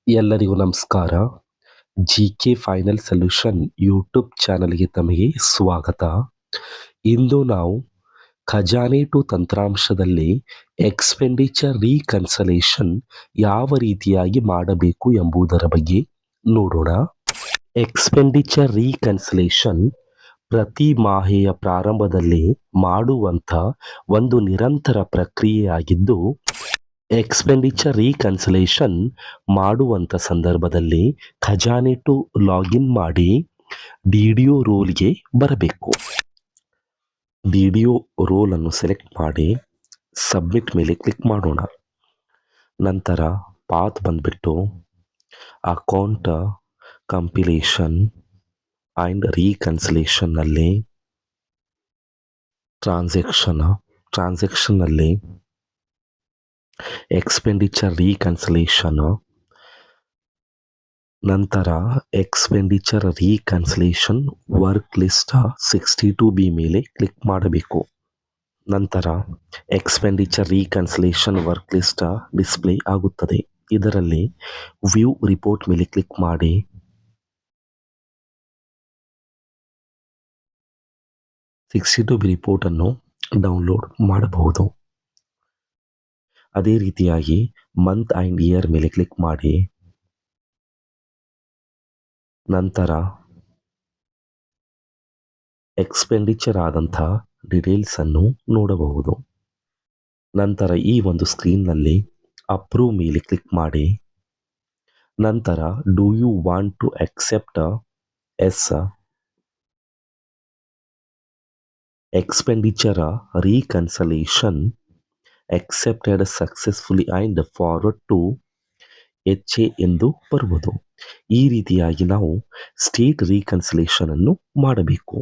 ಎಲ್ಲರಿಗೂ ನಮಸ್ಕಾರ. G K final solution YouTube ಚಾನಲ್ಗೆ ತಮಗೆ ಸ್ವಾಗತ. ಇಂದು ನಾವು ಖಜಾನೆ ಟು ತಂತ್ರಾಂಶದಲ್ಲಿ ಎಕ್ಸ್ಪೆಂಡಿಚರ್ ರೀಕನ್ಸಲೇಷನ್ ಯಾವ ರೀತಿಯಾಗಿ ಮಾಡಬೇಕು ಎಂಬುದರ ಬಗ್ಗೆ ನೋಡೋಣ. ಎಕ್ಸ್ಪೆಂಡಿಚರ್ ರೀಕನ್ಸಲೇಷನ್ ಪ್ರತಿ ಮಾಹೆಯ ಪ್ರಾರಂಭದಲ್ಲಿ ಮಾಡುವಂಥ ಒಂದು ನಿರಂತರ ಪ್ರಕ್ರಿಯೆಯಾಗಿದ್ದು, ಎಕ್ಸ್ಪೆಂಡಿಚರ್ ರೀಕನ್ಸಲೇಷನ್ ಮಾಡುವಂಥ ಸಂದರ್ಭದಲ್ಲಿ ಖಜಾನೆ ಟು ಲಾಗಿನ್ ಮಾಡಿ ಡಿ.ಡಿ.ಒ ರೋಲ್ಗೆ ಬರಬೇಕು. ಡಿ.ಡಿ.ಒ ರೋಲನ್ನು ಸೆಲೆಕ್ಟ್ ಮಾಡಿ ಸಬ್ಮಿಟ್ ಮೇಲೆ ಕ್ಲಿಕ್ ಮಾಡೋಣ. ನಂತರ ಪಾತ್ ಬಂದ್ಬಿಟ್ಟು ಅಕೌಂಟ್ ಕಂಪಿಲೇಷನ್ ಆ್ಯಂಡ್ ರೀಕನ್ಸಲೇಷನ್ನಲ್ಲಿ ಟ್ರಾನ್ಸಾಕ್ಷನ್ನಲ್ಲಿ ಎಕ್ಸ್ಪೆಂಡಿಚರ್ ರೀಕನ್ಸಲೇಷನ್, ನಂತರ expenditure reconciliation work list 62B ಮೇಲೆ ಕ್ಲಿಕ್ ಮಾಡಬೇಕು. ನಂತರ expenditure reconciliation work list display ಆಗುತ್ತದೆ. ಇದರಲ್ಲಿ ವ್ಯೂ ರಿಪೋರ್ಟ್ ಮೇಲೆ ಕ್ಲಿಕ್ ಮಾಡಿ 62B ರಿಪೋರ್ಟನ್ನು ಡೌನ್ಲೋಡ್ ಮಾಡಬಹುದು. ಅದೇ ರೀತಿಯಾಗಿ ಮಂತ್ ಆ್ಯಂಡ್ ಇಯರ್ ಮೇಲೆ ಕ್ಲಿಕ್ ಮಾಡಿ ನಂತರ ಎಕ್ಸ್ಪೆಂಡಿಚರ್ ಆದಂಥ ಡೀಟೇಲ್ಸನ್ನು ನೋಡಬಹುದು. ನಂತರ ಈ ಒಂದು ಸ್ಕ್ರೀನ್ನಲ್ಲಿ ಅಪ್ರೂವ್ ಮೇಲೆ ಕ್ಲಿಕ್ ಮಾಡಿ ನಂತರ do you want to accept yes expenditure reconciliation accepted successfully and forward to HA ಎಂದು ಬರುವುದು. ಈ ರೀತಿಯಾಗಿ ನಾವು ಸ್ಟೇಟ್ ರೀಕನ್ಸಲೇಷನ್ ಅನ್ನು ಮಾಡಬೇಕು.